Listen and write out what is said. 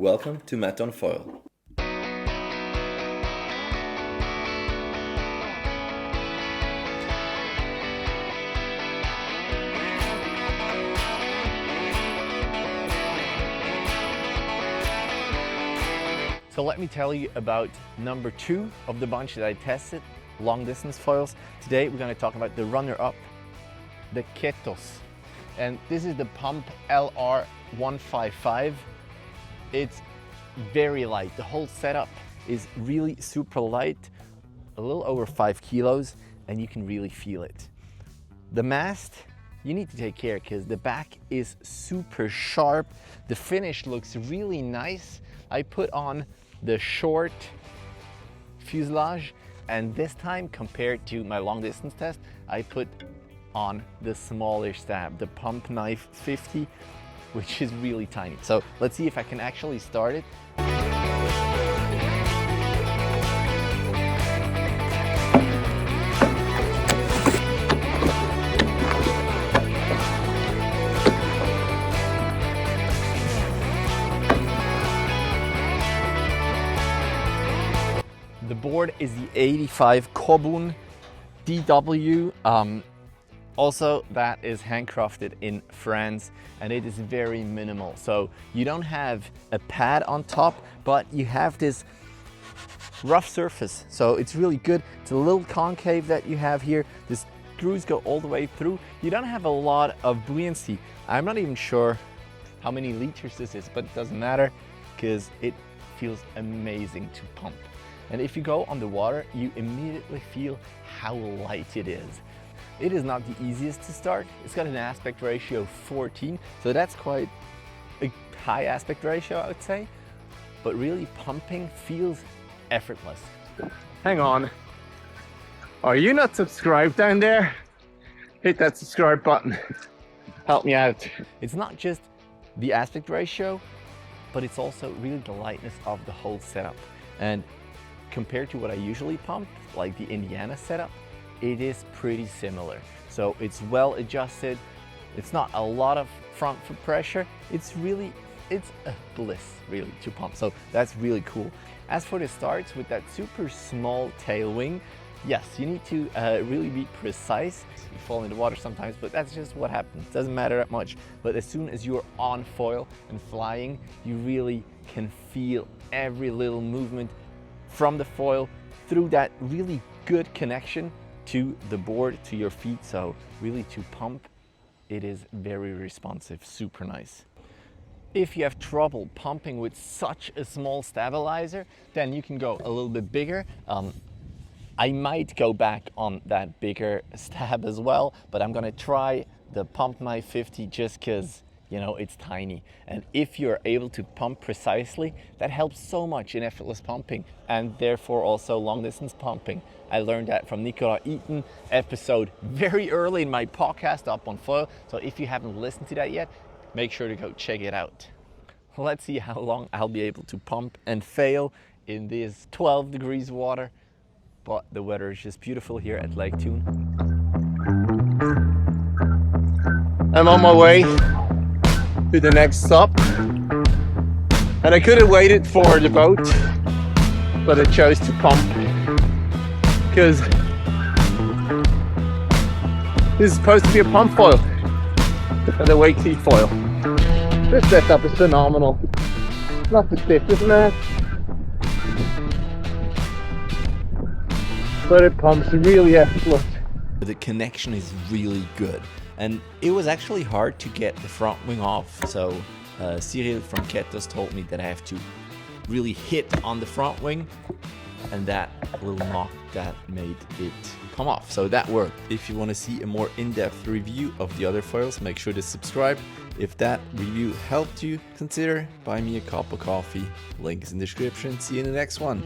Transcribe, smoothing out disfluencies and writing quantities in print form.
Welcome to Matt on Foil. So let me tell you about number 2 of the bunch that I tested, long distance foils. Today we're going to talk about the runner-up, the Ketos. And this is the Pump LR155. It's very light. The whole setup is really super light, a little over 5 kilos, and you can really feel it. The mast, you need to take care because the back is super sharp. The finish looks really nice. I put on the short fuselage, and this time compared to my long distance test, I put on the smaller stab, the Pump Knife 50, which is really tiny. So let's see if I can actually start it. The board is the 85 KOBUN DW. Also, that is handcrafted in France, and it is very minimal. So you don't have a pad on top, but you have this rough surface. So it's really good. It's a little concave that you have here. The screws go all the way through. You don't have a lot of buoyancy. I'm not even sure how many liters this is, but it doesn't matter because it feels amazing to pump. And if you go on the water, you immediately feel how light it is. It is not the easiest to start. It's got an aspect ratio of 14, so that's quite a high aspect ratio, I would say. But really, pumping feels effortless. Hang on. Are you not subscribed down there? Hit that subscribe button. Help me out. It's not just the aspect ratio, but it's also really the lightness of the whole setup. And compared to what I usually pump, like the Indiana setup, it is pretty similar. So it's well adjusted. It's not a lot of front foot pressure. It's a bliss really to pump. So that's really cool. As for the starts with that super small tail wing, yes, you need to really be precise. You fall in the water sometimes, but that's just what happens. Doesn't matter that much. But as soon as you're on foil and flying, you really can feel every little movement from the foil through that really good connection to the board, to your feet. So really to pump, it is very responsive, super nice. If you have trouble pumping with such a small stabilizer, then you can go a little bit bigger. I might go back on that bigger stab as well, but I'm gonna try the Pump Knife 50 just because, you know, it's tiny. And if you're able to pump precisely, that helps so much in effortless pumping and therefore also long distance pumping. I learned that from Nicola Eaton episode very early in my podcast Up on Foil. So if you haven't listened to that yet, make sure to go check it out. Let's see how long I'll be able to pump and fail in this 12 degrees water. But the weather is just beautiful here at Lake Thun. I'm on my way to the next stop, and I could have waited for the boat, but I chose to pump because this is supposed to be a pump foil and a weight cleat foil. This setup is phenomenal. Not the stiffest mast, but it pumps really effortless. The connection is really good. And it was actually hard to get the front wing off. So Cyril from Ketos told me that I have to really hit on the front wing, and that little knock that made it come off. So that worked. If you want to see a more in-depth review of the other foils, make sure to subscribe. If that review helped you, consider buying me a cup of coffee. Link is in the description. See you in the next one.